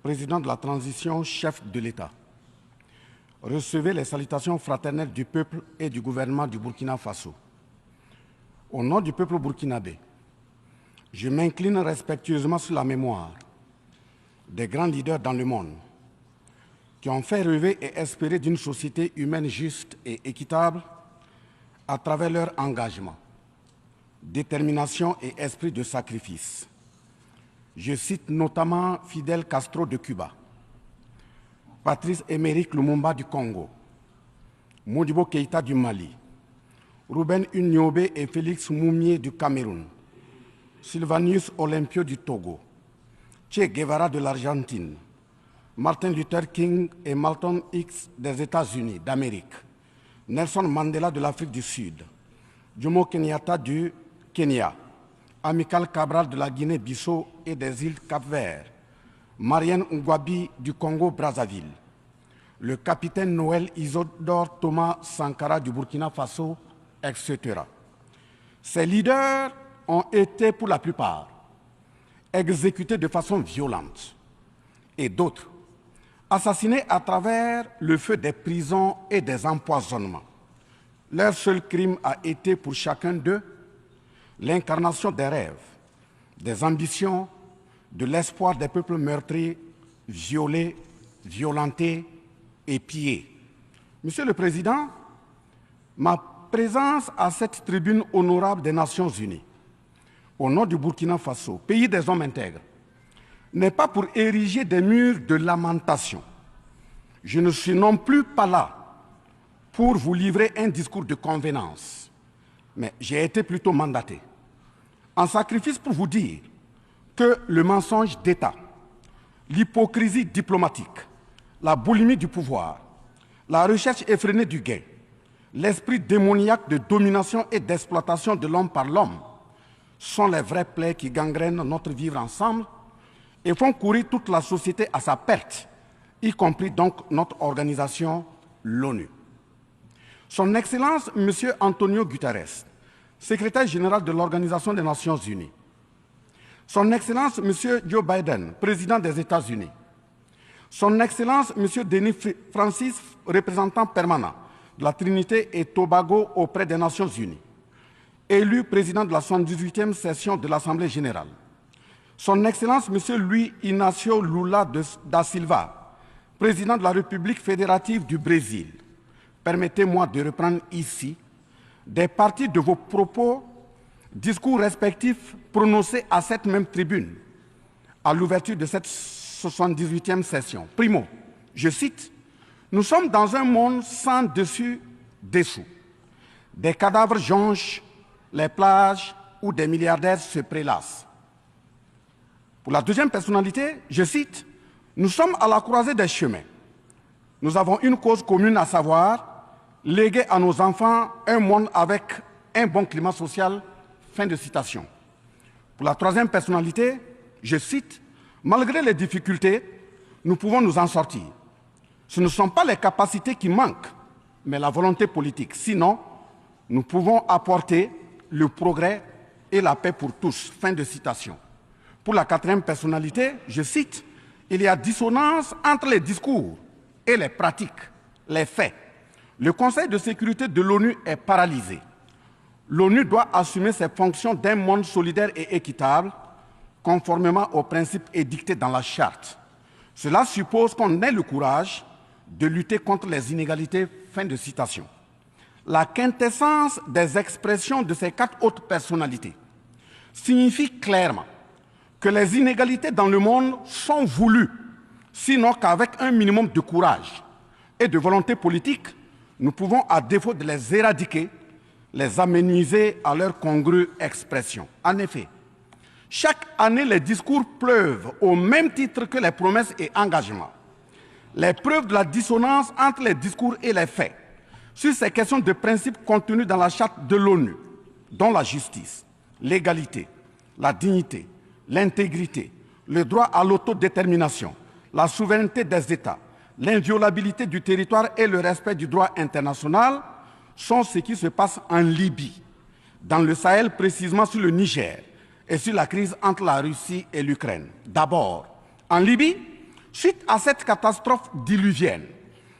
président de la transition, chef de l'État, recevez les salutations fraternelles du peuple et du gouvernement du Burkina Faso. Au nom du peuple burkinabé, je m'incline respectueusement sur la mémoire des grands leaders dans le monde qui ont fait rêver et espérer d'une société humaine juste et équitable à travers leur engagement, détermination et esprit de sacrifice. Je cite notamment Fidel Castro de Cuba, Patrice Émeric Lumumba du Congo, Modibo Keïta du Mali, Ruben Unyobé et Félix Moumié du Cameroun, Sylvanus Olympio du Togo, Che Guevara de l'Argentine, Martin Luther King et Malcolm X des États-Unis d'Amérique, Nelson Mandela de l'Afrique du Sud, Jomo Kenyatta du Kenya, Amilcar Cabral de la Guinée-Bissau et des îles Cap-Vert, Marianne Ngouabi du Congo-Brazzaville, le capitaine Noël Isidore Thomas Sankara du Burkina Faso, etc. Ces leaders ont été, pour la plupart, exécutés de façon violente et d'autres assassinés à travers le feu des prisons et des empoisonnements. Leur seul crime a été pour chacun d'eux l'incarnation des rêves, des ambitions, de l'espoir des peuples meurtris, violés, violentés et pillés. Monsieur le Président, ma présence à cette tribune honorable des Nations Unies, au nom du Burkina Faso, pays des hommes intègres, n'est pas pour ériger des murs de lamentation. Je ne suis non plus pas là pour vous livrer un discours de convenance, mais j'ai été plutôt mandaté en sacrifice pour vous dire que le mensonge d'État, l'hypocrisie diplomatique, la boulimie du pouvoir, la recherche effrénée du gain, l'esprit démoniaque de domination et d'exploitation de l'homme par l'homme sont les vrais plaies qui gangrènent notre vivre ensemble et font courir toute la société à sa perte, y compris donc notre organisation, l'ONU. Son Excellence, M. Antonio Guterres, secrétaire général de l'Organisation des Nations Unies, Son Excellence, M. Joe Biden, président des États-Unis, Son Excellence, M. Denis Francis, représentant permanent de la Trinité et Tobago auprès des Nations Unies, élu président de la 78e session de l'Assemblée générale, Son Excellence, M. Luis Inácio Lula da Silva, président de la République fédérative du Brésil, permettez-moi de reprendre ici des parties de vos propos, discours respectifs prononcés à cette même tribune, à l'ouverture de cette 78e session. Primo, je cite, « Nous sommes dans un monde sans dessus-dessous. Des cadavres jonchent les plages où des milliardaires se prélassent. » Pour la deuxième personnalité, je cite, « Nous sommes à la croisée des chemins. Nous avons une cause commune, à savoir léguer à nos enfants un monde avec un bon climat social. » Fin de citation. Pour la troisième personnalité, je cite, « Malgré les difficultés, nous pouvons nous en sortir. Ce ne sont pas les capacités qui manquent, mais la volonté politique. Sinon, nous pouvons apporter le progrès et la paix pour tous. » Fin de citation. Pour la quatrième personnalité, je cite, « Il y a dissonance entre les discours et les pratiques, les faits. Le Conseil de sécurité de l'ONU est paralysé. L'ONU doit assumer ses fonctions d'un monde solidaire et équitable, conformément aux principes édictés dans la Charte. Cela suppose qu'on ait le courage de lutter contre les inégalités. » Fin de citation. La quintessence des expressions de ces quatre autres personnalités signifie clairement que les inégalités dans le monde sont voulues, sinon qu'avec un minimum de courage et de volonté politique, nous pouvons, à défaut de les éradiquer, les amenuiser à leur congrue expression. En effet, chaque année, les discours pleuvent au même titre que les promesses et engagements. Les preuves de la dissonance entre les discours et les faits sur ces questions de principes contenus dans la Charte de l'ONU, dont la justice, l'égalité, la dignité, l'intégrité, le droit à l'autodétermination, la souveraineté des États, l'inviolabilité du territoire et le respect du droit international sont ce qui se passe en Libye, dans le Sahel, précisément sur le Niger, et sur la crise entre la Russie et l'Ukraine. D'abord, en Libye, Suite à cette catastrophe diluvienne,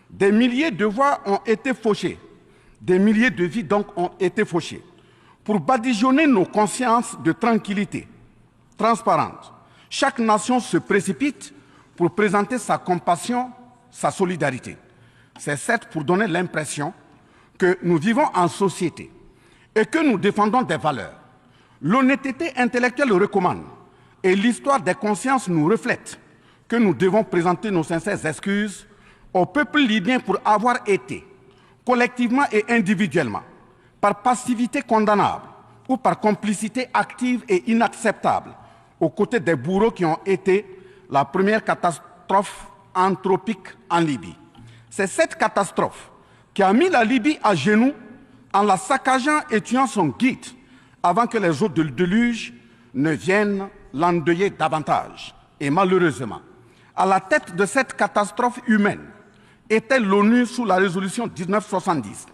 des milliers de voix ont été fauchées, des milliers de vies donc ont été fauchées, pour badigeonner nos consciences de tranquillité transparente. Chaque nation se précipite pour présenter sa compassion, sa solidarité. C'est certes pour donner l'impression que nous vivons en société et que nous défendons des valeurs. L'honnêteté intellectuelle le recommande et l'histoire des consciences nous reflète que nous devons présenter nos sincères excuses au peuple libyen pour avoir été, collectivement et individuellement, par passivité condamnable ou par complicité active et inacceptable, aux côtés des bourreaux qui ont été la première catastrophe anthropique en Libye. C'est cette catastrophe qui a mis la Libye à genoux en la saccageant et tuant son guide avant que les eaux de déluge ne viennent l'endeuiller davantage. Et malheureusement, à la tête de cette catastrophe humaine était l'ONU sous la résolution 1970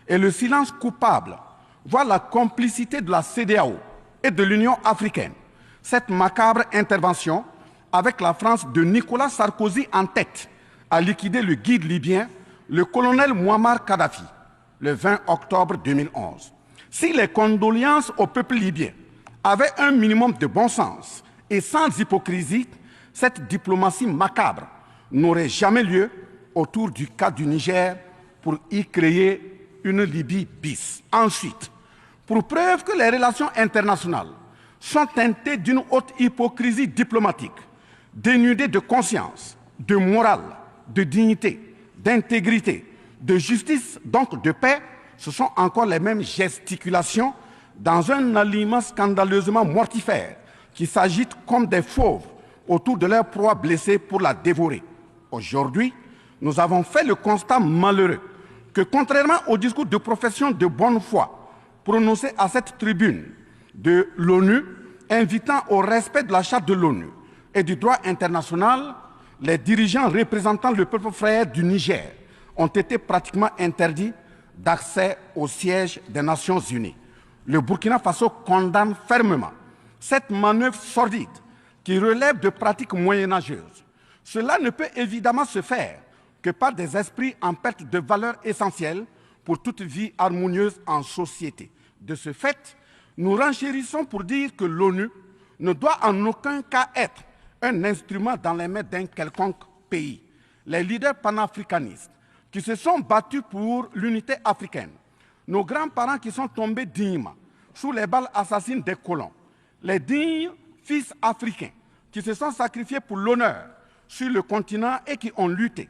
et le silence coupable, voire la complicité de la CEDEAO et de l'Union africaine. Cette macabre intervention, avec la France de Nicolas Sarkozy en tête, a liquidé le guide libyen, le colonel Mouammar Kadhafi, le 20 octobre 2011. Si les condoléances au peuple libyen avaient un minimum de bon sens et sans hypocrisie, cette diplomatie macabre n'aurait jamais lieu autour du cas du Niger pour y créer une Libye bis. Ensuite, pour preuve que les relations internationales sont teintées d'une haute hypocrisie diplomatique, dénudées de conscience, de morale, de dignité, d'intégrité, de justice, donc de paix, ce sont encore les mêmes gesticulations dans un aliment scandaleusement mortifère qui s'agitent comme des fauves autour de leur proie blessée pour la dévorer. Aujourd'hui, nous avons fait le constat malheureux que, contrairement au discours de profession de bonne foi prononcé à cette tribune de l'ONU, invitant au respect de la Charte de l'ONU et du droit international, les dirigeants représentant le peuple frère du Niger ont été pratiquement interdits d'accès au siège des Nations Unies. Le Burkina Faso condamne fermement cette manœuvre sordide qui relève de pratiques moyenâgeuses. Cela ne peut évidemment se faire que par des esprits en perte de valeurs essentielles pour toute vie harmonieuse en société. De ce fait, nous renchérissons pour dire que l'ONU ne doit en aucun cas être un instrument dans les mains d'un quelconque pays. Les leaders panafricanistes qui se sont battus pour l'unité africaine, nos grands-parents qui sont tombés dignement sous les balles assassines des colons, les dignes fils africains qui se sont sacrifiés pour l'honneur sur le continent et qui ont lutté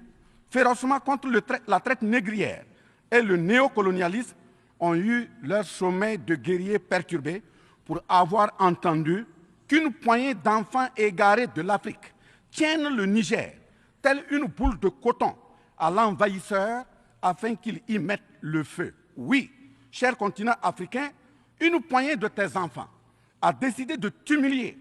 férocement contre la traite négrière et le néocolonialisme, ont eu leur sommeil de guerriers perturbé pour avoir entendu qu'une poignée d'enfants égarés de l'Afrique tiennent le Niger, telle une boule de coton, à l'envahisseur afin qu'il y mette le feu. Oui, cher continent africain, une poignée de tes enfants a décidé de t'humilier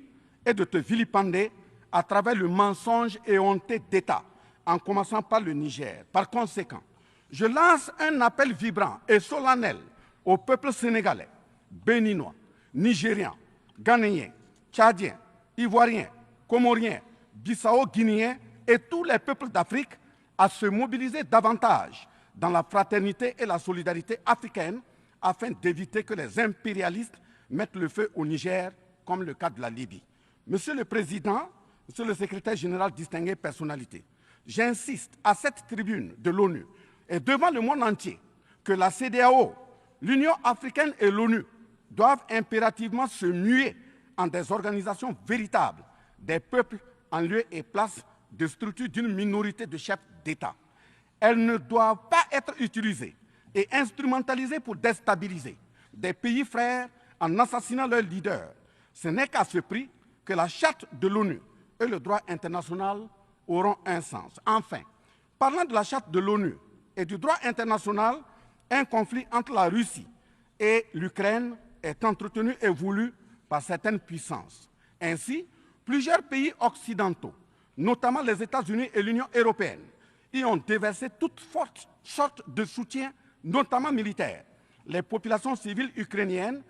et de te vilipender à travers le mensonge éhonté d'État, en commençant par le Niger. Par conséquent, je lance un appel vibrant et solennel au peuple sénégalais, béninois, nigérian, ghanéen, tchadien, ivoirien, comorien, bissau-guinéen et tous les peuples d'Afrique à se mobiliser davantage dans la fraternité et la solidarité africaine afin d'éviter que les impérialistes mettent le feu au Niger, comme le cas de la Libye. Monsieur le Président, Monsieur le Secrétaire général, distingué personnalité, j'insiste à cette tribune de l'ONU et devant le monde entier que la CEDEAO, l'Union africaine et l'ONU doivent impérativement se muer en des organisations véritables des peuples en lieu et place de structures d'une minorité de chefs d'État. Elles ne doivent pas être utilisées et instrumentalisées pour déstabiliser des pays frères en assassinant leurs leaders. Ce n'est qu'à ce prix que la charte de l'ONU et le droit international auront un sens. Enfin, parlant de la charte de l'ONU et du droit international, un conflit entre la Russie et l'Ukraine est entretenu et voulu par certaines puissances. Ainsi, plusieurs pays occidentaux, notamment les États-Unis et l'Union européenne, y ont déversé toutes sortes de soutien, notamment militaire. Les populations civiles ukrainiennes,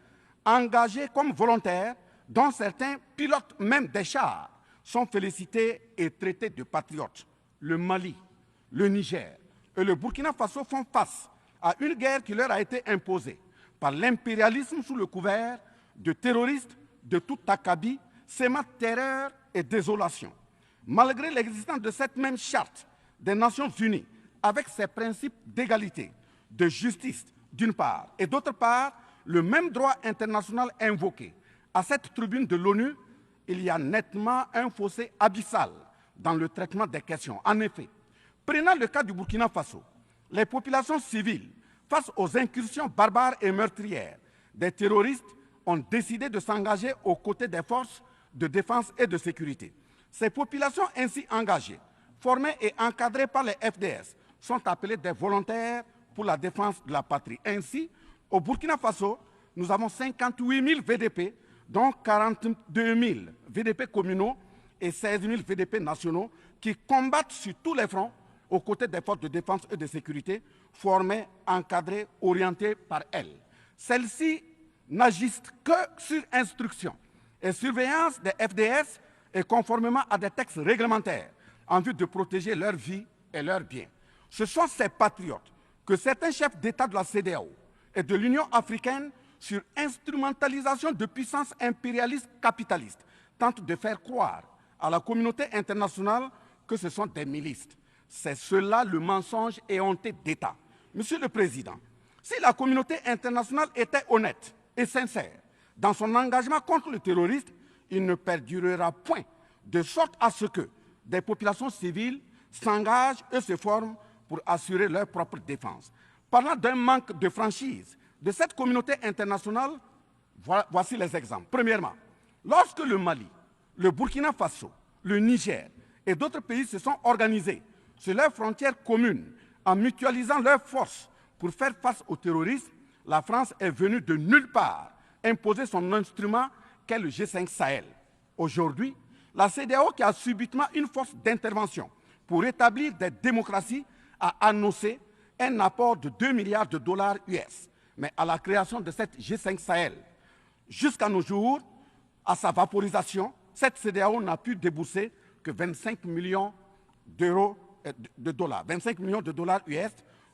engagées comme volontaires, dont certains pilotent même des chars, sont félicités et traités de patriotes. Le Mali, le Niger et le Burkina Faso font face à une guerre qui leur a été imposée par l'impérialisme sous le couvert de terroristes de tout acabit, sémant terreur et désolation. Malgré l'existence de cette même charte des Nations Unies, avec ses principes d'égalité, de justice d'une part, et d'autre part, le même droit international invoqué à cette tribune de l'ONU, il y a nettement un fossé abyssal dans le traitement des questions. En effet, prenant le cas du Burkina Faso, les populations civiles, face aux incursions barbares et meurtrières des terroristes, ont décidé de s'engager aux côtés des forces de défense et de sécurité. Ces populations ainsi engagées, formées et encadrées par les FDS, sont appelées des volontaires pour la défense de la patrie. Ainsi, au Burkina Faso, nous avons 58 000 VDP, dont 42 000 VDP communaux et 16 000 VDP nationaux, qui combattent sur tous les fronts aux côtés des forces de défense et de sécurité, formées, encadrées, orientées par elles. Celles-ci n'agissent que sur instruction et surveillance des FDS et conformément à des textes réglementaires en vue de protéger leur vie et leurs biens. Ce sont ces patriotes que certains chefs d'État de la CEDEAO et de l'Union africaine, sur instrumentalisation de puissances impérialistes capitalistes, tentent de faire croire à la communauté internationale que ce sont des milices. C'est cela le mensonge éhonté d'État. Monsieur le Président, si la communauté internationale était honnête et sincère dans son engagement contre le terrorisme, il ne perdurera point, de sorte à ce que des populations civiles s'engagent et se forment pour assurer leur propre défense. Parlant d'un manque de franchise de cette communauté internationale, voici les exemples. Premièrement, lorsque le Mali, le Burkina Faso, le Niger et d'autres pays se sont organisés sur leurs frontières communes en mutualisant leurs forces pour faire face au terrorisme, la France est venue de nulle part imposer son instrument qu'est le G5 Sahel. Aujourd'hui, la CEDEAO, qui a subitement une force d'intervention pour établir des démocraties, a annoncé un apport de 2 milliards de dollars US. Mais à la création de cette G5 Sahel, jusqu'à nos jours, à sa vaporisation, cette CEDEAO n'a pu débourser que 25 millions de dollars, 25 millions de dollars US.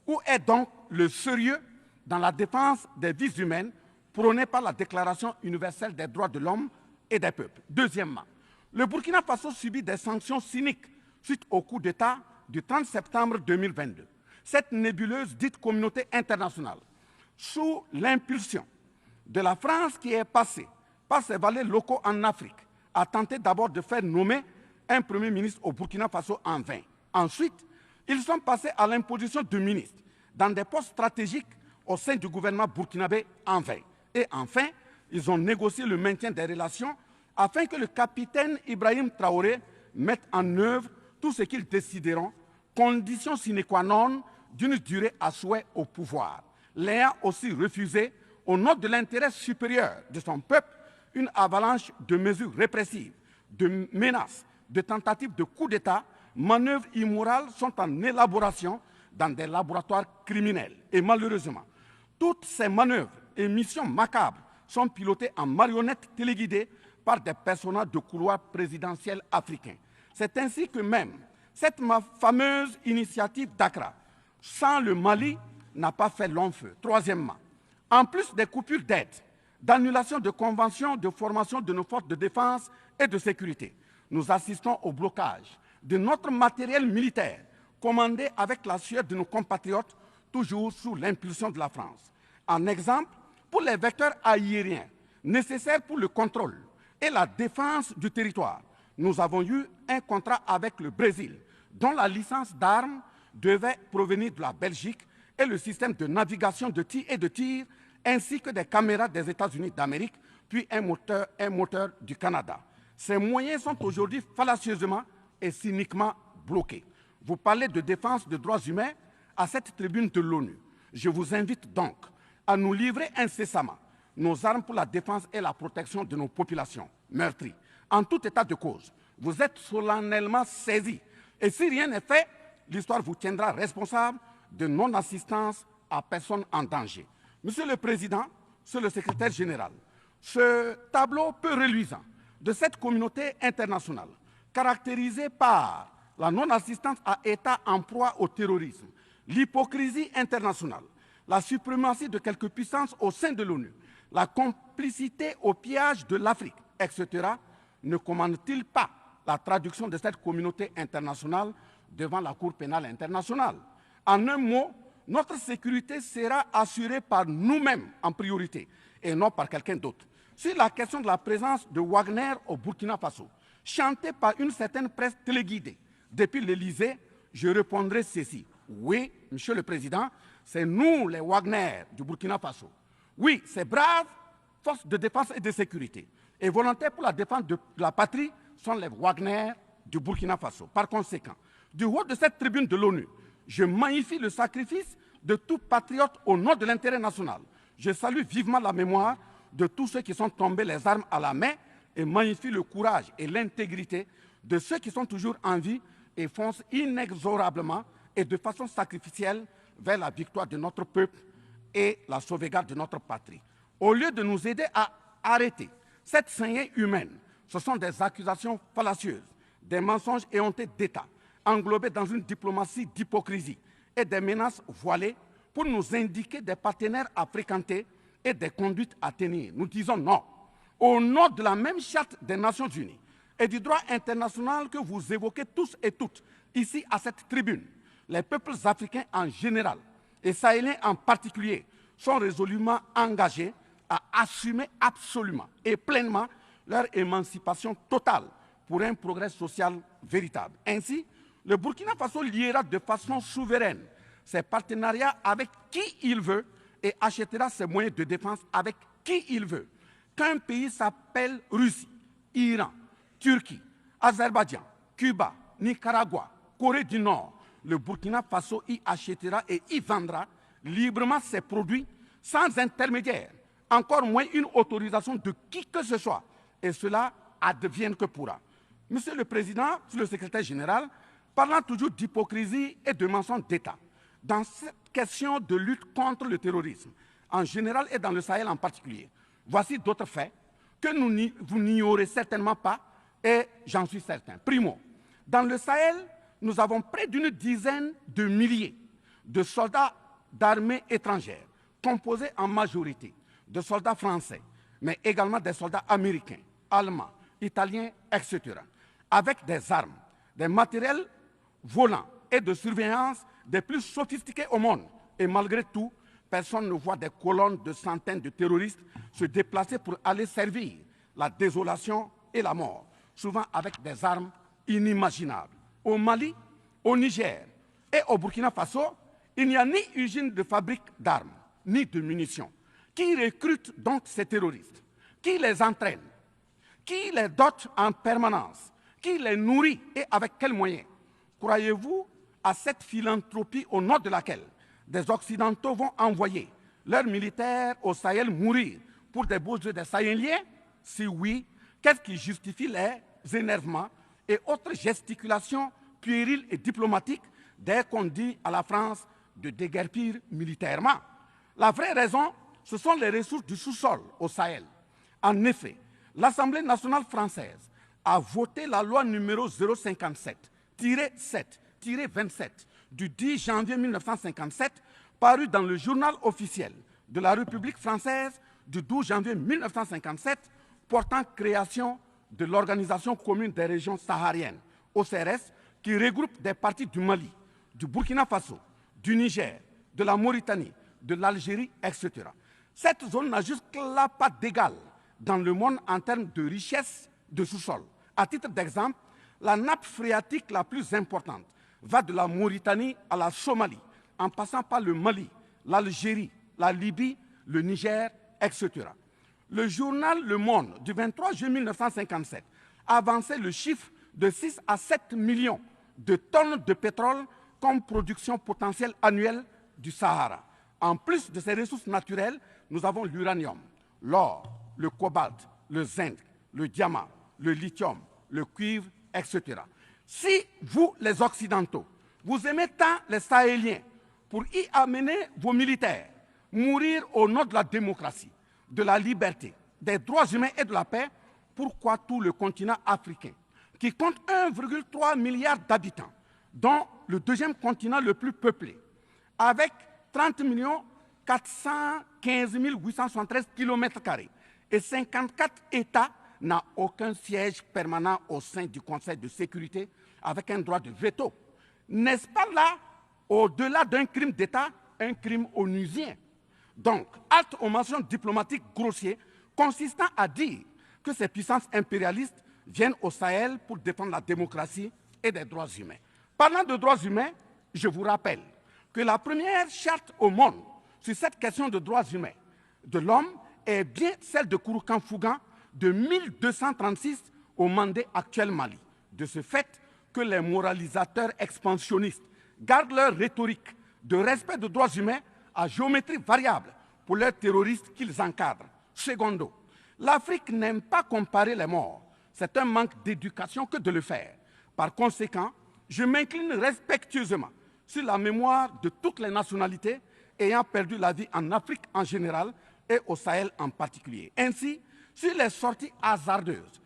Où est donc le sérieux dans la défense des vies humaines prônée par la Déclaration universelle des droits de l'homme et des peuples? Deuxièmement, le Burkina Faso subit des sanctions cyniques suite au coup d'État du 30 septembre 2022. Cette nébuleuse dite communauté internationale, sous l'impulsion de la France qui est passée par ses valets locaux en Afrique, a tenté d'abord de faire nommer un Premier ministre au Burkina Faso en vain. Ensuite, ils sont passés à l'imposition de ministres dans des postes stratégiques au sein du gouvernement burkinabé en vain. Et enfin, ils ont négocié le maintien des relations afin que le capitaine Ibrahim Traoré mette en œuvre tout ce qu'ils décideront, condition sine qua non d'une durée à souhait au pouvoir. L'ayant aussi refusé, au nom de l'intérêt supérieur de son peuple, une avalanche de mesures répressives, de menaces, de tentatives de coup d'État, manœuvres immorales sont en élaboration dans des laboratoires criminels. Et malheureusement, toutes ces manœuvres et missions macabres sont pilotées en marionnettes téléguidées par des personnages de couloir présidentiel africains. C'est ainsi que même cette fameuse initiative d'Accra, sans le Mali, n'a pas fait long feu. Troisièmement, en plus des coupures d'aide, d'annulation de conventions de formation de nos forces de défense et de sécurité, nous assistons au blocage de notre matériel militaire, commandé avec la sueur de nos compatriotes, toujours sous l'impulsion de la France. En exemple, pour les vecteurs aériens nécessaires pour le contrôle et la défense du territoire, nous avons eu un contrat avec le Brésil, dont la licence d'armes devait provenir de la Belgique et le système de navigation de tir, ainsi que des caméras des États-Unis d'Amérique, puis un moteur du Canada. Ces moyens sont aujourd'hui fallacieusement et cyniquement bloqués. Vous parlez de défense des droits humains à cette tribune de l'ONU. Je vous invite donc à nous livrer incessamment nos armes pour la défense et la protection de nos populations meurtries. En tout état de cause, vous êtes solennellement saisis. Et si rien n'est fait, l'histoire vous tiendra responsable de non-assistance à personne en danger. Monsieur le Président, Monsieur le Secrétaire général, ce tableau peu reluisant de cette communauté internationale caractérisée par la non-assistance à États en proie au terrorisme, l'hypocrisie internationale, la suprématie de quelques puissances au sein de l'ONU, la complicité au pillage de l'Afrique, etc., ne commande-t-il pas la traduction de cette communauté internationale devant la Cour pénale internationale? En un mot, notre sécurité sera assurée par nous-mêmes en priorité et non par quelqu'un d'autre. Sur la question de la présence de Wagner au Burkina Faso, chantée par une certaine presse téléguidée depuis l'Élysée, je répondrai ceci. Oui, Monsieur le Président, c'est nous les Wagner du Burkina Faso. Oui, ces braves forces de défense et de sécurité et volontaires pour la défense de la patrie sont les Wagner du Burkina Faso. Par conséquent, du haut de cette tribune de l'ONU, je magnifie le sacrifice de tout patriote au nom de l'intérêt national. Je salue vivement la mémoire de tous ceux qui sont tombés les armes à la main et magnifie le courage et l'intégrité de ceux qui sont toujours en vie et foncent inexorablement et de façon sacrificielle vers la victoire de notre peuple et la sauvegarde de notre patrie. Au lieu de nous aider à arrêter cette saignée humaine, ce sont des accusations fallacieuses, des mensonges éhontés d'État, englobés dans une diplomatie d'hypocrisie et des menaces voilées pour nous indiquer des partenaires à fréquenter et des conduites à tenir. Nous disons non. Au nom de la même charte des Nations Unies et du droit international que vous évoquez tous et toutes ici à cette tribune, les peuples africains en général et sahéliens en particulier sont résolument engagés à assumer absolument et pleinement leur émancipation totale pour un progrès social véritable. Ainsi, le Burkina Faso liera de façon souveraine ses partenariats avec qui il veut et achètera ses moyens de défense avec qui il veut. Qu'un pays s'appelle Russie, Iran, Turquie, Azerbaïdjan, Cuba, Nicaragua, Corée du Nord, le Burkina Faso y achètera et y vendra librement ses produits sans intermédiaire, encore moins une autorisation de qui que ce soit. Et cela advienne que pourra. Monsieur le Président, le Secrétaire général, parlant toujours d'hypocrisie et de mensonges d'État, dans cette question de lutte contre le terrorisme, en général et dans le Sahel en particulier, voici d'autres faits que vous n'ignorez certainement pas et j'en suis certain. Primo, dans le Sahel, nous avons près d'une dizaine de milliers de soldats d'armées étrangères, composés en majorité de soldats français, mais également des soldats américains, allemands, italiens, etc., avec des armes, des matériels volants et de surveillance des plus sophistiqués au monde. Et malgré tout, personne ne voit des colonnes de centaines de terroristes se déplacer pour aller servir la désolation et la mort, souvent avec des armes inimaginables. Au Mali, au Niger et au Burkina Faso, il n'y a ni usine de fabrique d'armes, ni de munitions. Qui recrute donc ces terroristes? Qui les entraîne? Qui les dote en permanence? Qui les nourrit et avec quels moyens? Croyez-vous à cette philanthropie au nom de laquelle des Occidentaux vont envoyer leurs militaires au Sahel mourir pour des beaux yeux des Sahéliens? Si oui, qu'est-ce qui justifie les énervements et autres gesticulations puériles et diplomatiques dès qu'on dit à la France de déguerpir militairement? La vraie raison, ce sont les ressources du sous-sol au Sahel. En effet, l'Assemblée nationale française a voté la loi numéro 057-7-27 du 10 janvier 1957, parue dans le journal officiel de la République française du 12 janvier 1957, portant création de l'Organisation commune des régions sahariennes, OCRS, qui regroupe des parties du Mali, du Burkina Faso, du Niger, de la Mauritanie, de l'Algérie, etc. Cette zone n'a jusque-là pas d'égal dans le monde en termes de richesse de sous-sol. À titre d'exemple, la nappe phréatique la plus importante va de la Mauritanie à la Somalie, en passant par le Mali, l'Algérie, la Libye, le Niger, etc. Le journal Le Monde du 23 juin 1957 avançait le chiffre de 6 à 7 millions de tonnes de pétrole comme production potentielle annuelle du Sahara. En plus de ces ressources naturelles, nous avons l'uranium, l'or, le cobalt, le zinc, le diamant, le lithium, le cuivre, etc. Si vous, les Occidentaux, vous aimez tant les Sahéliens pour y amener vos militaires, mourir au nom de la démocratie, de la liberté, des droits humains et de la paix, pourquoi tout le continent africain, qui compte 1,3 milliard d'habitants, dont le deuxième continent le plus peuplé, avec 30 415 873 km² et 54 États, n'a aucun siège permanent au sein du Conseil de sécurité avec un droit de veto. N'est-ce pas là, au-delà d'un crime d'État, un crime onusien? Donc, halte aux mentions diplomatiques grossiers consistant à dire que ces puissances impérialistes viennent au Sahel pour défendre la démocratie et des droits humains. Parlant de droits humains, je vous rappelle que la première charte au monde sur cette question de droits humains de l'homme est bien celle de Kouroukan-Fougan de 1236 au Mandé actuel Mali. De ce fait que les moralisateurs expansionnistes gardent leur rhétorique de respect des droits humains à géométrie variable pour leurs terroristes qu'ils encadrent. Secondo, l'Afrique n'aime pas comparer les morts. C'est un manque d'éducation que de le faire. Par conséquent, je m'incline respectueusement sur la mémoire de toutes les nationalités ayant perdu la vie en Afrique en général et au Sahel en particulier. Ainsi, sur les sorties hasardeuses,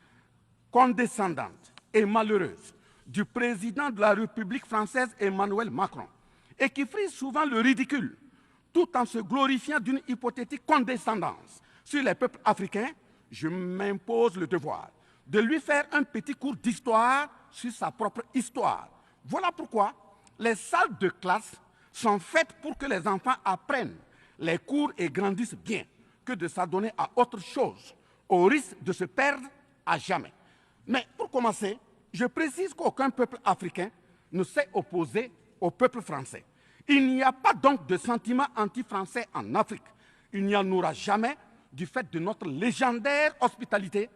condescendantes et malheureuses du président de la République française Emmanuel Macron, et qui frise souvent le ridicule, tout en se glorifiant d'une hypothétique condescendance sur les peuples africains, je m'impose le devoir de lui faire un petit cours d'histoire sur sa propre histoire. Voilà pourquoi les salles de classe sont faites pour que les enfants apprennent les cours et grandissent bien, que de s'adonner à autre chose, au risque de se perdre à jamais. Mais pour commencer, je précise qu'aucun peuple africain ne s'est opposé au peuple français. Il n'y a pas donc de sentiment anti-français en Afrique. Il n'y en aura jamais du fait de notre légendaire hospitalité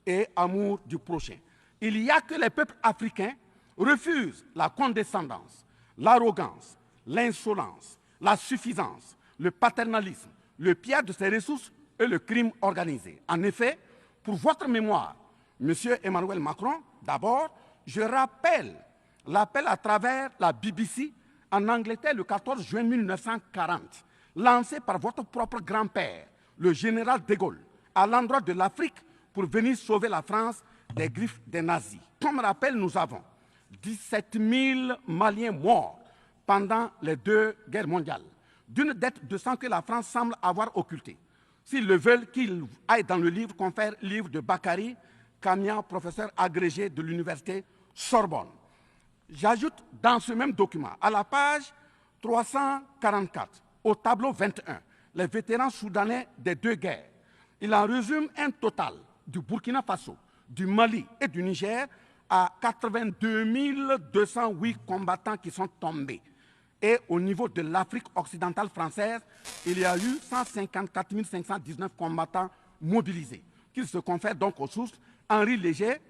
et amour du prochain. Il y a que les peuples africains refusent la condescendance, l'arrogance, l'insolence, la suffisance, le paternalisme, le pillage de ses ressources et le crime organisé. En effet, pour votre mémoire, M. Emmanuel Macron, d'abord, je rappelle l'appel à travers la BBC en Angleterre le 14 juin 1940, lancé par votre propre grand-père, le général de Gaulle, à l'endroit de l'Afrique pour venir sauver la France des griffes des nazis. Comme rappel, nous avons 17 000 Maliens morts pendant les 2 guerres mondiales, d'une dette de sang que la France semble avoir occultée. S'ils le veulent, qu'ils aillent dans le livre, confère livre de Bakary Kamian, professeur agrégé de l'université Sorbonne. J'ajoute dans ce même document, à la page 344, au tableau 21, les vétérans soudanais des 2 guerres. Il en résume un total du Burkina Faso, du Mali et du Niger à 82 208 combattants qui sont tombés. Et au niveau de l'Afrique occidentale française, il y a eu 154 519 combattants mobilisés, qu'ils se confèrent donc aux sources Henri Léger,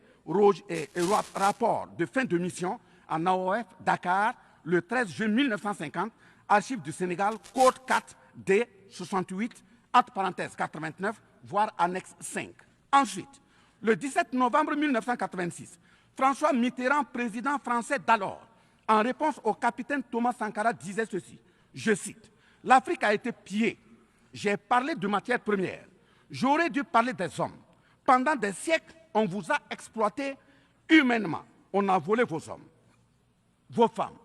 rapport de fin de mission en AOF Dakar, le 13 juin 1950, archives du Sénégal, code 4 D 68, entre parenthèses 89, voire annexe 5. Ensuite, le 17 novembre 1986, François Mitterrand, président français d'alors, en réponse au capitaine Thomas Sankara, disait ceci, je cite, « L'Afrique a été pillée. J'ai parlé de matières premières. J'aurais dû parler des hommes. Pendant des siècles, on vous a exploité humainement. On a volé vos hommes, vos femmes,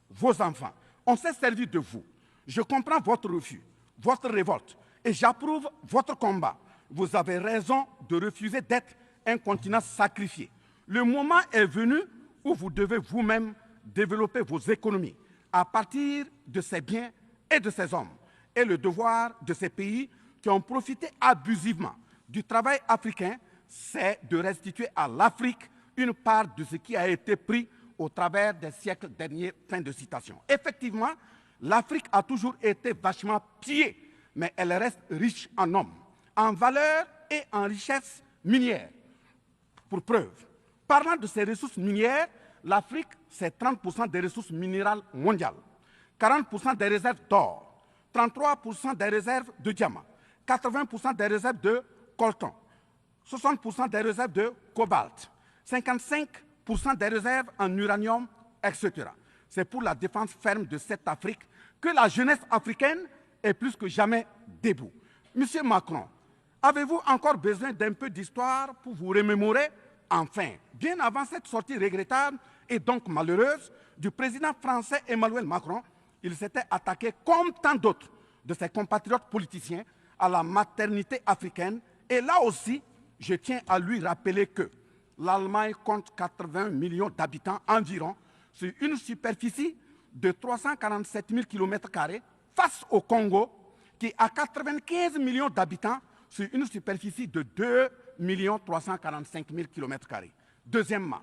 vos enfants. On s'est servi de vous. Je comprends votre refus, votre révolte, et j'approuve votre combat. Vous avez raison de refuser d'être un continent sacrifié. Le moment est venu où vous devez vous-même développer vos économies à partir de ces biens et de ces hommes. Et le devoir de ces pays qui ont profité abusivement du travail africain, c'est de restituer à l'Afrique une part de ce qui a été pris au travers des siècles derniers. » Fin de citation. Effectivement, l'Afrique a toujours été vachement pillée, mais elle reste riche en hommes, en valeur et en richesse minière. Pour preuve, parlant de ses ressources minières, l'Afrique, c'est 30% des ressources minérales mondiales, 40% des réserves d'or, 33% des réserves de diamants, 80% des réserves de coltan, 60% des réserves de cobalt, 55% des réserves en uranium, etc. C'est pour la défense ferme de cette Afrique que la jeunesse africaine est plus que jamais debout. Monsieur Macron, avez-vous encore besoin d'un peu d'histoire pour vous remémorer Enfin, bien avant cette sortie regrettable et donc malheureuse du président français Emmanuel Macron, il s'était attaqué, comme tant d'autres de ses compatriotes politiciens, à la maternité africaine. Et là aussi, je tiens à lui rappeler que l'Allemagne compte 80 millions d'habitants environ sur une superficie de 347 000 km² face au Congo, qui a 95 millions d'habitants sur une superficie de 2 345 000 km². Deuxièmement,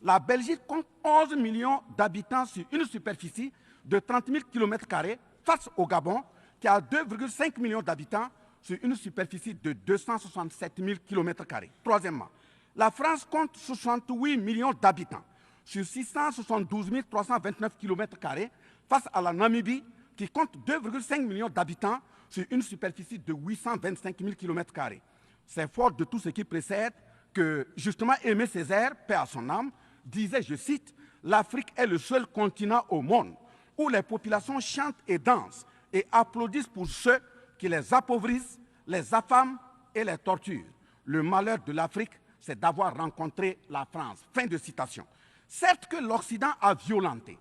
la Belgique compte 11 millions d'habitants sur une superficie de 30 000 km² face au Gabon, qui a 2,5 millions d'habitants sur une superficie de 267 000 km². Troisièmement, la France compte 68 millions d'habitants sur 672 329 km² face à la Namibie, qui compte 2,5 millions d'habitants sur une superficie de 825 000 km². C'est fort de tout ce qui précède que, justement, Aimé Césaire, paix à son âme, disait, je cite, « L'Afrique est le seul continent au monde où les populations chantent et dansent et applaudissent pour ceux qui les appauvrissent, les affament et les torturent. Le malheur de l'Afrique, c'est d'avoir rencontré la France. » Fin de citation. Certes que l'Occident a violenté,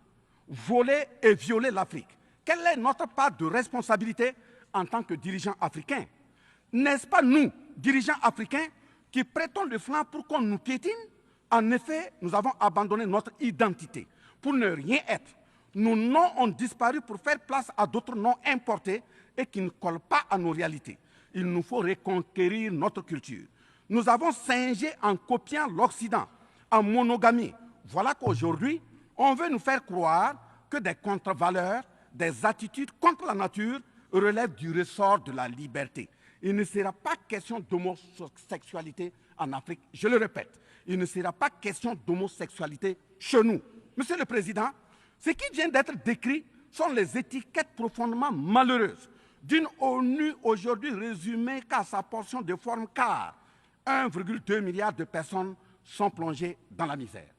volé et violé l'Afrique. Quelle est notre part de responsabilité en tant que dirigeants africains? N'est-ce pas nous, dirigeants africains, qui prêtons le flanc pour qu'on nous piétine? En effet, nous avons abandonné notre identité pour ne rien être. Nos noms ont disparu pour faire place à d'autres noms importés et qui ne collent pas à nos réalités. Il nous faut reconquérir notre culture. Nous avons singé en copiant l'Occident, en monogamie. Voilà qu'aujourd'hui, on veut nous faire croire que des contre-valeurs, des attitudes contre la nature relèvent du ressort de la liberté. Il ne sera pas question d'homosexualité en Afrique, je le répète. Il ne sera pas question d'homosexualité chez nous. Monsieur le Président, ce qui vient d'être décrit sont les étiquettes profondément malheureuses d'une ONU aujourd'hui résumée qu'à sa portion de forme, car 1,2 milliard de personnes sont plongées dans la misère.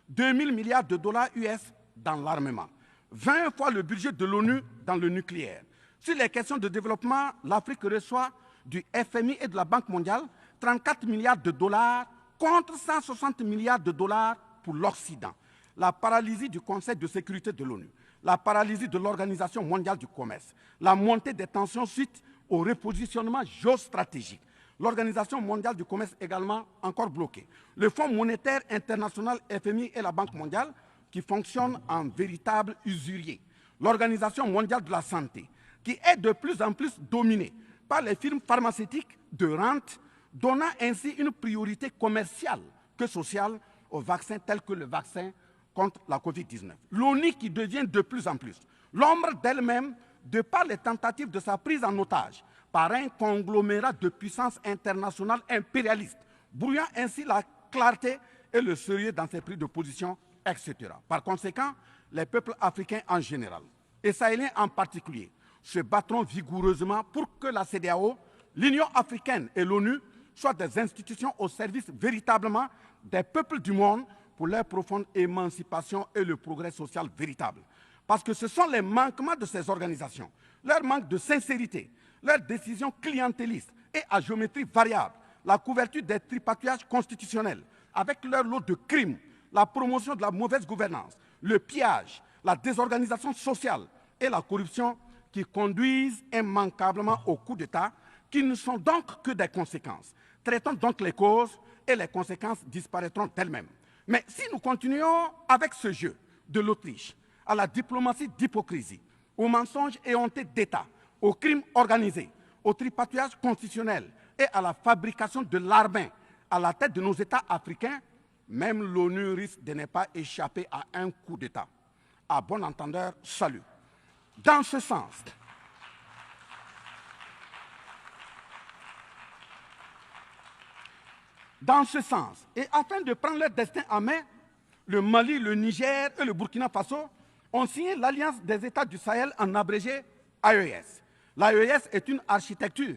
2 000 milliards de dollars US dans l'armement. 20 fois le budget de l'ONU dans le nucléaire. Sur les questions de développement, l'Afrique reçoit du FMI et de la Banque mondiale 34 milliards de dollars contre 160 milliards de dollars pour l'Occident. La paralysie du Conseil de sécurité de l'ONU, la paralysie de l'Organisation mondiale du commerce, la montée des tensions suite au repositionnement géostratégique. L'Organisation mondiale du commerce également encore bloquée. Le Fonds monétaire international, FMI et la Banque mondiale qui fonctionnent en véritable usurier. L'Organisation mondiale de la santé qui est de plus en plus dominée par les firmes pharmaceutiques de rente, donnant ainsi une priorité commerciale que sociale aux vaccins tels que le vaccin contre la Covid-19. L'ONU qui devient de plus en plus l'ombre d'elle-même de par les tentatives de sa prise en otage par un conglomérat de puissances internationales impérialistes, brouillant ainsi la clarté et le sérieux dans ses prises de position, etc. Par conséquent, les peuples africains en général, et sahéliens en particulier, se battront vigoureusement pour que la CEDEAO, l'Union africaine et l'ONU soient des institutions au service véritablement des peuples du monde pour leur profonde émancipation et le progrès social véritable. Parce que ce sont les manquements de ces organisations, leur manque de sincérité, leurs décisions clientélistes et à géométrie variable, la couverture des tripatouillages constitutionnels avec leur lot de crimes, la promotion de la mauvaise gouvernance, le pillage, la désorganisation sociale et la corruption qui conduisent immanquablement au coup d'État, qui ne sont donc que des conséquences. Traitons donc les causes et les conséquences disparaîtront d'elles-mêmes. Mais si nous continuons avec ce jeu de l'Autriche, à la diplomatie d'hypocrisie, aux mensonges éhontés d'État, aux crimes organisés, au tripatouillage constitutionnel et à la fabrication de l'armée à la tête de nos États africains, même l'ONU risque de ne pas échapper à un coup d'État. À bon entendeur, salut. Dans ce sens, et afin de prendre leur destin en main, le Mali, le Niger et le Burkina Faso ont signé l'Alliance des États du Sahel, en abrégé AES. L'AES est une architecture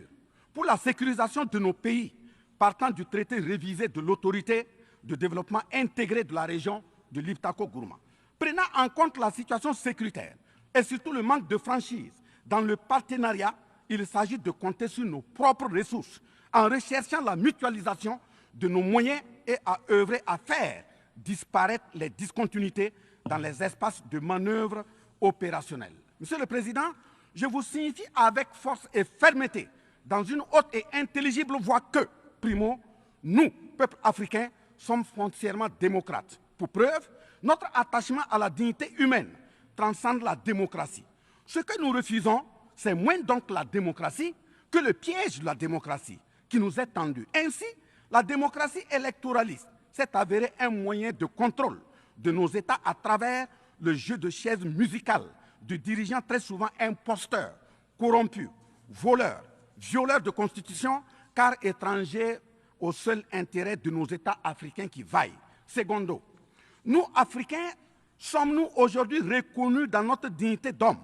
pour la sécurisation de nos pays, partant du traité révisé de l'autorité de développement intégré de la région de l'Iptako-Gourma. Prenant en compte la situation sécuritaire et surtout le manque de franchise dans le partenariat, il s'agit de compter sur nos propres ressources en recherchant la mutualisation de nos moyens et à œuvrer à faire disparaître les discontinuités dans les espaces de manœuvre opérationnels. Monsieur le Président, je vous signifie avec force et fermeté, dans une haute et intelligible voix que, primo, nous, peuple africain, sommes foncièrement démocrates. Pour preuve, notre attachement à la dignité humaine transcende la démocratie. Ce que nous refusons, c'est moins donc la démocratie que le piège de la démocratie qui nous est tendu. Ainsi, la démocratie électoraliste s'est avérée un moyen de contrôle de nos États à travers le jeu de chaises musicales de dirigeants très souvent imposteurs, corrompus, voleurs, violeurs de constitution, car étrangers au seul intérêt de nos États africains qui vaillent. Secondo, nous, Africains, sommes-nous aujourd'hui reconnus dans notre dignité d'homme,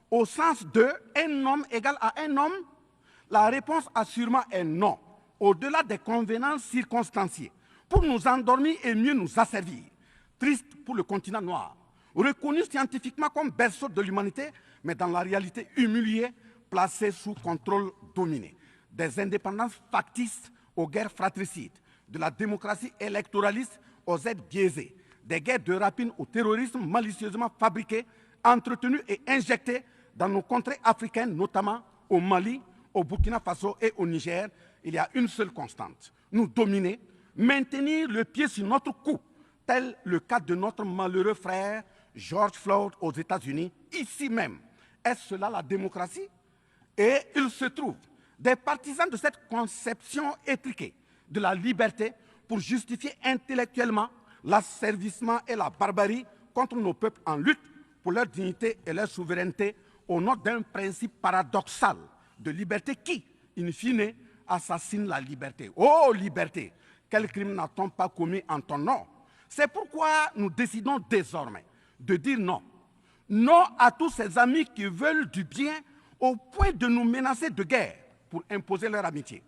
au sens de un homme égal à un homme? La réponse assurément est non, au-delà des convenances circonstanciées, pour nous endormir et mieux nous asservir. Triste pour le continent noir, reconnu scientifiquement comme berceau de l'humanité, mais dans la réalité humilié, placé sous contrôle dominé. Des indépendances factices aux guerres fratricides, de la démocratie électoraliste aux aides biaisées, des guerres de rapine au terrorisme malicieusement fabriquées, entretenues et injectées dans nos contrées africaines, notamment au Mali, au Burkina Faso et au Niger. Il y a une seule constante: nous dominer, maintenir le pied sur notre cou, tel le cas de notre malheureux frère George Floyd aux États-Unis, ici même. Est-ce cela la démocratie? Et il se trouve des partisans de cette conception étriquée de la liberté pour justifier intellectuellement l'asservissement et la barbarie contre nos peuples en lutte pour leur dignité et leur souveraineté au nom d'un principe paradoxal de liberté qui, in fine, assassine la liberté. Oh liberté, quel crime n'a-t-on pas commis en ton nom? C'est pourquoi nous décidons désormais de dire non. Non à tous ces amis qui veulent du bien au point de nous menacer de guerre pour imposer leur amitié.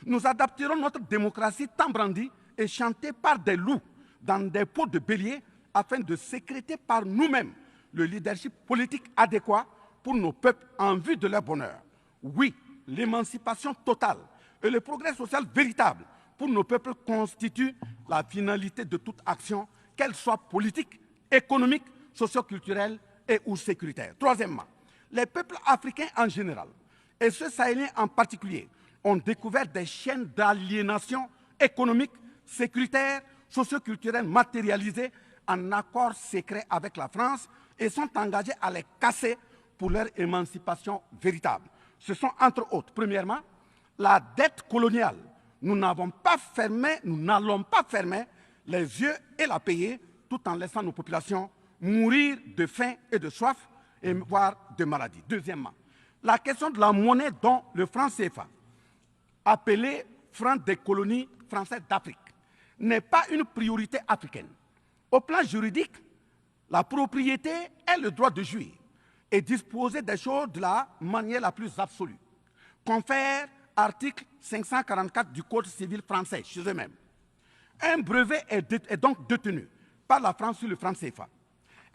Nous adapterons notre démocratie tant brandie et chantée par des loups dans des pots de bélier afin de sécréter par nous-mêmes le leadership politique adéquat pour nos peuples en vue de leur bonheur. Oui, l'émancipation totale et le progrès social véritable pour nos peuples constituent la finalité de toute action, qu'elle soit politique, économique, socio-culturelle et ou sécuritaire. Troisièmement, les peuples africains en général, et ceux sahéliens en particulier, ont découvert des chaînes d'aliénation économique, sécuritaire, socio-culturelle matérialisées en accord secret avec la France et sont engagés à les casser pour leur émancipation véritable. Ce sont entre autres, premièrement, la dette coloniale. Nous n'allons pas fermer les yeux et la payer tout en laissant nos populations mourir de faim et de soif et voire de maladie. Deuxièmement, la question de la monnaie dont le franc CFA, appelé franc des colonies françaises d'Afrique, n'est pas une priorité africaine. Au plan juridique, la propriété est le droit de jouir et disposer des choses de la manière la plus absolue. Confère article 544 du Code civil français chez eux-mêmes. Un brevet est donc détenu par la France sur le franc CFA.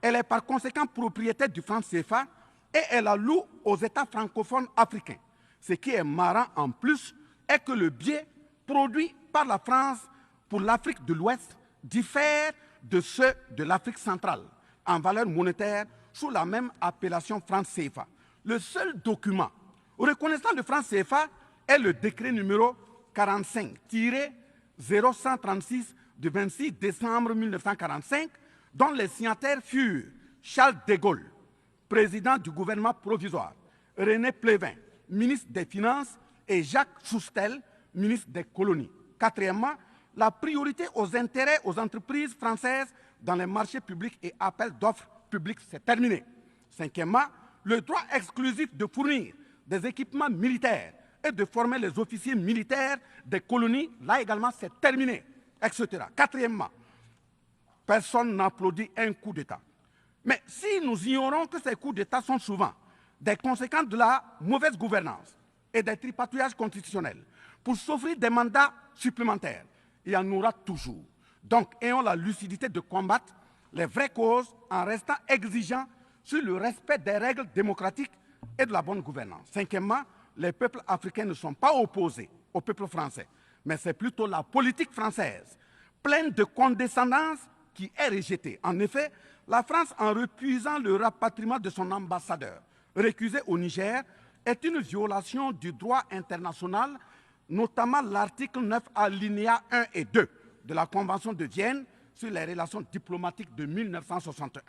Elle est par conséquent propriétaire du franc CFA et elle la loue aux États francophones africains. Ce qui est marrant en plus est que le biais produit par la France pour l'Afrique de l'Ouest diffère de ceux de l'Afrique centrale en valeur monétaire sous la même appellation franc CFA. Le seul document reconnaissant le franc CFA est le décret numéro 45-0136 du 26 décembre 1945, dont les signataires furent Charles de Gaulle, président du gouvernement provisoire, René Pleven, ministre des Finances, et Jacques Soustel, ministre des Colonies. Quatrièmement, la priorité aux intérêts aux entreprises françaises dans les marchés publics et appels d'offres publics, c'est terminé. Cinquièmement, le droit exclusif de fournir des équipements militaires et de former les officiers militaires des colonies, là également c'est terminé, etc. Quatrièmement, personne n'applaudit un coup d'État. Mais si nous ignorons que ces coups d'État sont souvent des conséquences de la mauvaise gouvernance et des tripatouillages constitutionnels pour s'offrir des mandats supplémentaires, il y en aura toujours. Donc, ayons la lucidité de combattre les vraies causes en restant exigeants sur le respect des règles démocratiques et de la bonne gouvernance. Cinquièmement, les peuples africains ne sont pas opposés au peuple français, mais c'est plutôt la politique française, pleine de condescendance, qui est rejetée. En effet, la France, en refusant le rapatriement de son ambassadeur récusé au Niger, est une violation du droit international, notamment l'article 9 alinéa 1 et 2 de la Convention de Vienne sur les relations diplomatiques de 1961.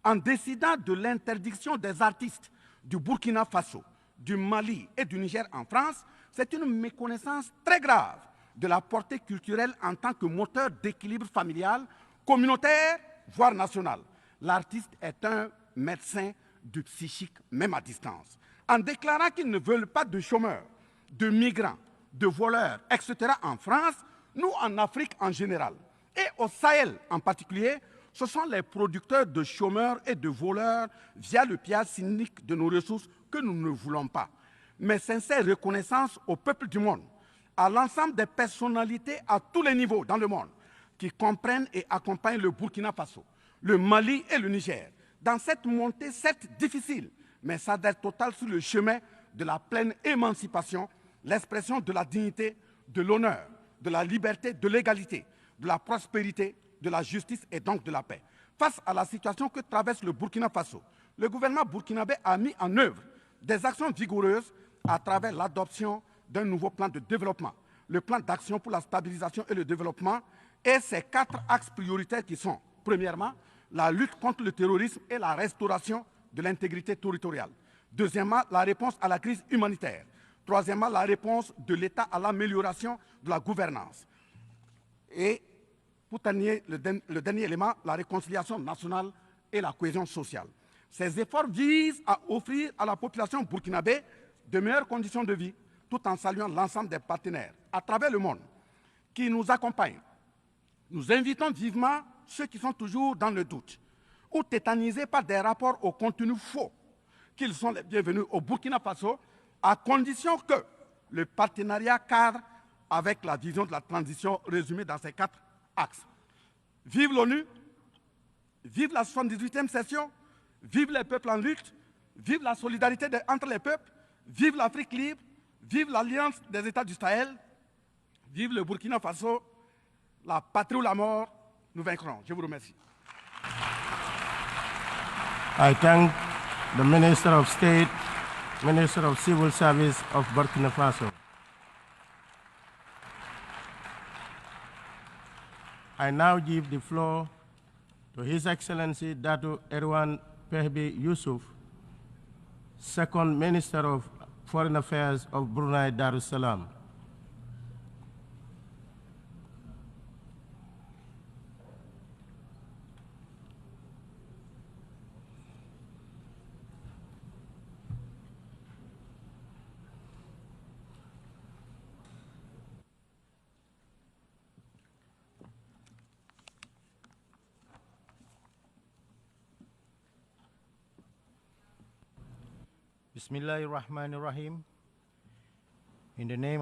En décidant de l'interdiction des artistes du Burkina Faso, du Mali et du Niger en France, c'est une méconnaissance très grave de la portée culturelle en tant que moteur d'équilibre familial, communautaire, voire national. L'artiste est un médecin du psychique, même à distance. En déclarant qu'ils ne veulent pas de chômeurs, de migrants, de voleurs, etc. en France, nous en Afrique en général, et au Sahel en particulier, ce sont les producteurs de chômeurs et de voleurs via le pillage cynique de nos ressources que nous ne voulons pas. Mais sincère reconnaissance au peuple du monde, à l'ensemble des personnalités à tous les niveaux dans le monde qui comprennent et accompagnent le Burkina Faso, le Mali et le Niger dans cette montée certes difficile, mais s'adhère totale sur le chemin de la pleine émancipation, l'expression de la dignité, de l'honneur, de la liberté, de l'égalité, de la prospérité, de la justice et donc de la paix. Face à la situation que traverse le Burkina Faso, le gouvernement burkinabé a mis en œuvre des actions vigoureuses à travers l'adoption d'un nouveau plan de développement, le plan d'action pour la stabilisation et le développement, et ses 4 axes prioritaires qui sont, premièrement, la lutte contre le terrorisme et la restauration de l'intégrité territoriale. Deuxièmement, la réponse à la crise humanitaire. Troisièmement, la réponse de l'État à l'amélioration de la gouvernance. Et pour terminer, le dernier élément, la réconciliation nationale et la cohésion sociale. Ces efforts visent à offrir à la population burkinabé de meilleures conditions de vie, tout en saluant l'ensemble des partenaires à travers le monde qui nous accompagnent. Nous invitons vivement ceux qui sont toujours dans le doute ou tétanisés par des rapports au contenu faux qu'ils sont les bienvenus au Burkina Faso, à condition que le partenariat cadre avec la vision de la transition résumée dans ces 4 axes. Vive l'ONU, vive la 78e session, vive les peuples en lutte, vive la solidarité entre les peuples, vive l'Afrique libre, vive l'Alliance des États du Sahel, vive le Burkina Faso, la patrie ou la mort, nous vaincrons. Je vous remercie. I thank the Minister of State, Minister of Civil Service of Burkina Faso. I now give the floor to His Excellency Dato Erwan Pehbe Yusuf, Second Minister of Foreign Affairs of Brunei Darussalam. Bismillahirrahmanirrahim. In the name